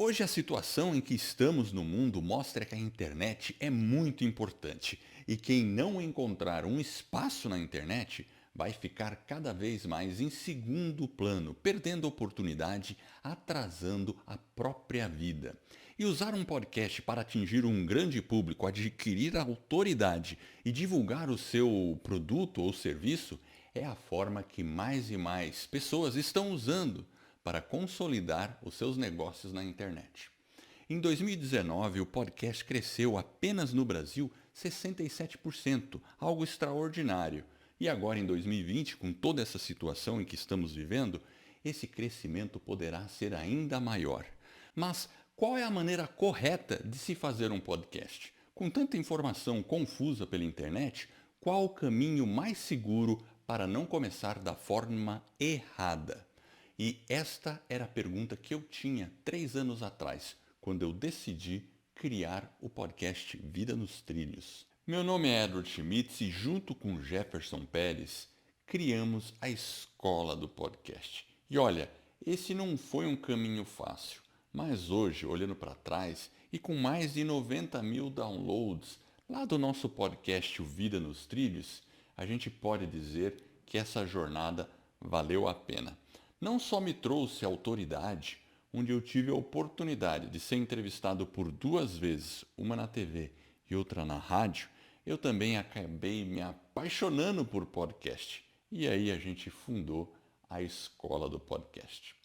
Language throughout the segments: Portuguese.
Hoje a situação em que estamos no mundo mostra que a internet é muito importante e quem não encontrar um espaço na internet vai ficar cada vez mais em segundo plano, perdendo oportunidade, atrasando a própria vida. E usar um podcast para atingir um grande público, adquirir autoridade e divulgar o seu produto ou serviço é a forma que mais e mais pessoas estão usando para consolidar os seus negócios na internet. Em 2019, o podcast cresceu apenas no Brasil 67%, algo extraordinário. E agora, em 2020, com toda essa situação em que estamos vivendo, esse crescimento poderá ser ainda maior. Mas qual é a maneira correta de se fazer um podcast? Com tanta informação confusa pela internet, qual o caminho mais seguro para não começar da forma errada? E esta era a pergunta que eu tinha 3 anos atrás, quando eu decidi criar o podcast Vida nos Trilhos. Meu nome é Edward Schmitz e junto com Jefferson Pérez criamos a escola do podcast. E olha, esse não foi um caminho fácil, mas hoje, olhando para trás e com mais de 90 mil downloads lá do nosso podcast O Vida nos Trilhos, a gente pode dizer que essa jornada valeu a pena. Não só me trouxe autoridade, onde eu tive a oportunidade de ser entrevistado por 2 vezes, uma na TV e outra na rádio, eu também acabei me apaixonando por podcast. E aí a gente fundou a Escola do Podcast.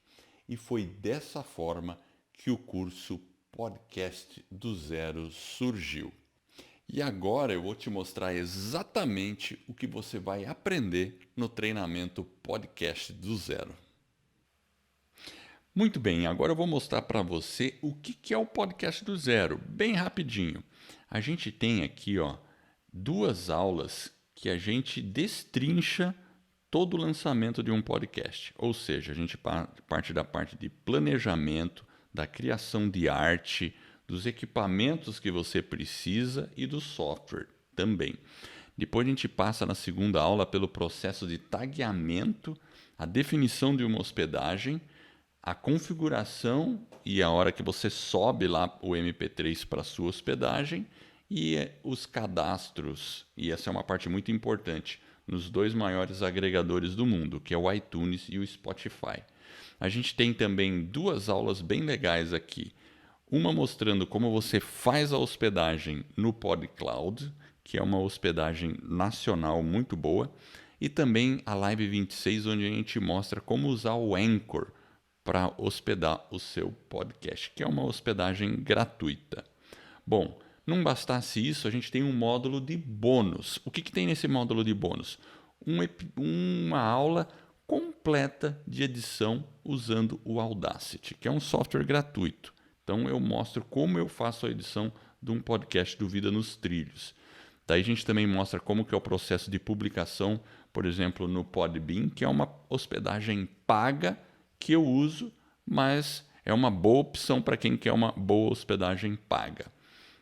E foi dessa forma que o curso Podcast do Zero surgiu. E agora eu vou te mostrar exatamente o que você vai aprender no treinamento Podcast do Zero. Muito bem, agora eu vou mostrar para você o que é o Podcast do Zero, bem rapidinho. A gente tem aqui 2 aulas que a gente destrincha todo o lançamento de um podcast. Ou seja, a gente parte da parte de planejamento, da criação de arte, dos equipamentos que você precisa e do software também. Depois a gente passa na segunda aula pelo processo de tagueamento, a definição de uma hospedagem, a configuração e a hora que você sobe lá o MP3 para a sua hospedagem e os cadastros, e essa é uma parte muito importante, nos 2 maiores agregadores do mundo, que é o iTunes e o Spotify. A gente tem também 2 aulas bem legais aqui. Uma mostrando como você faz a hospedagem no PodCloud, que é uma hospedagem nacional muito boa, e também a Live 26, onde a gente mostra como usar o Anchor para hospedar o seu podcast, que é uma hospedagem gratuita. Bom, não bastasse isso, a gente tem um módulo de bônus. O que tem nesse módulo de bônus? Uma aula completa de edição usando o Audacity, que é um software gratuito. Então eu mostro como eu faço a edição de um podcast do Vida nos Trilhos. Daí a gente também mostra como que é o processo de publicação, por exemplo, no Podbean, que é uma hospedagem paga que eu uso, mas é uma boa opção para quem quer uma boa hospedagem paga.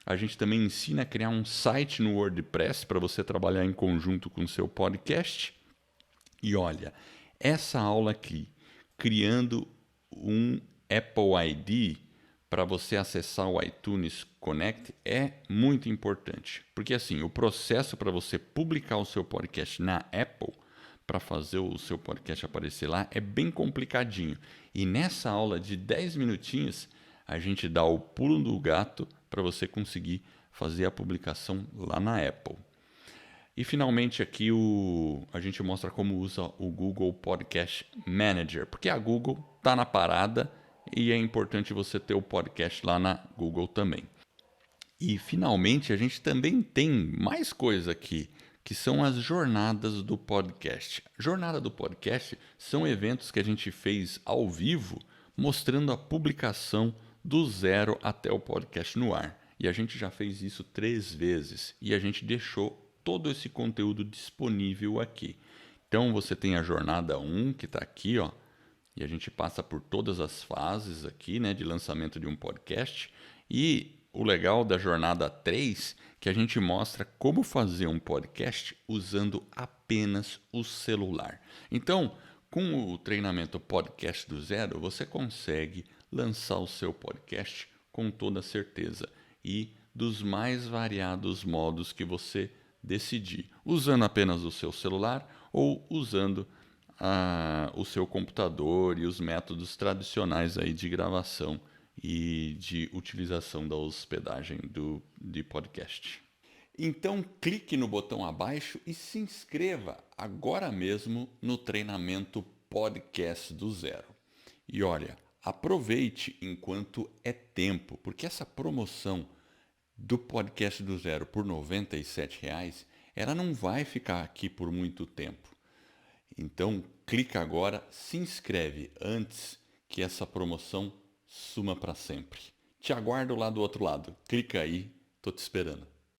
A gente também ensina a criar um site no WordPress para você trabalhar em conjunto com o seu podcast. E olha, essa aula aqui, criando um Apple ID para você acessar o iTunes Connect é muito importante. Porque assim, o processo para você publicar o seu podcast na Apple, para fazer o seu podcast aparecer lá, é bem complicadinho. E nessa aula de 10 minutinhos, a gente dá o pulo do gato para você conseguir fazer a publicação lá na Apple. E finalmente aqui a gente mostra como usa o Google Podcast Manager, porque a Google está na parada e é importante você ter o podcast lá na Google também. E finalmente a gente também tem mais coisa aqui, que são as jornadas do podcast. Jornada do podcast são eventos que a gente fez ao vivo, mostrando a publicação do zero até o podcast no ar. E a gente já fez isso 3 vezes e a gente deixou todo esse conteúdo disponível aqui. Então você tem a jornada 1 que está aqui, e a gente passa por todas as fases aqui, né, de lançamento de um podcast. E o legal da jornada 3 que a gente mostra como fazer um podcast usando apenas o celular. Então, com o treinamento Podcast do Zero, você consegue lançar o seu podcast com toda certeza e dos mais variados modos que você decidir, usando apenas o seu celular ou usando o seu computador e os métodos tradicionais aí de gravação e de utilização da hospedagem de podcast. Então clique no botão abaixo e se inscreva agora mesmo no treinamento Podcast do Zero. E olha, aproveite enquanto é tempo, porque essa promoção do Podcast do Zero por R$ 97, ela não vai ficar aqui por muito tempo. Então clica agora, se inscreve antes que essa promoção suma para sempre. Te aguardo lá do outro lado. Clica aí, tô te esperando.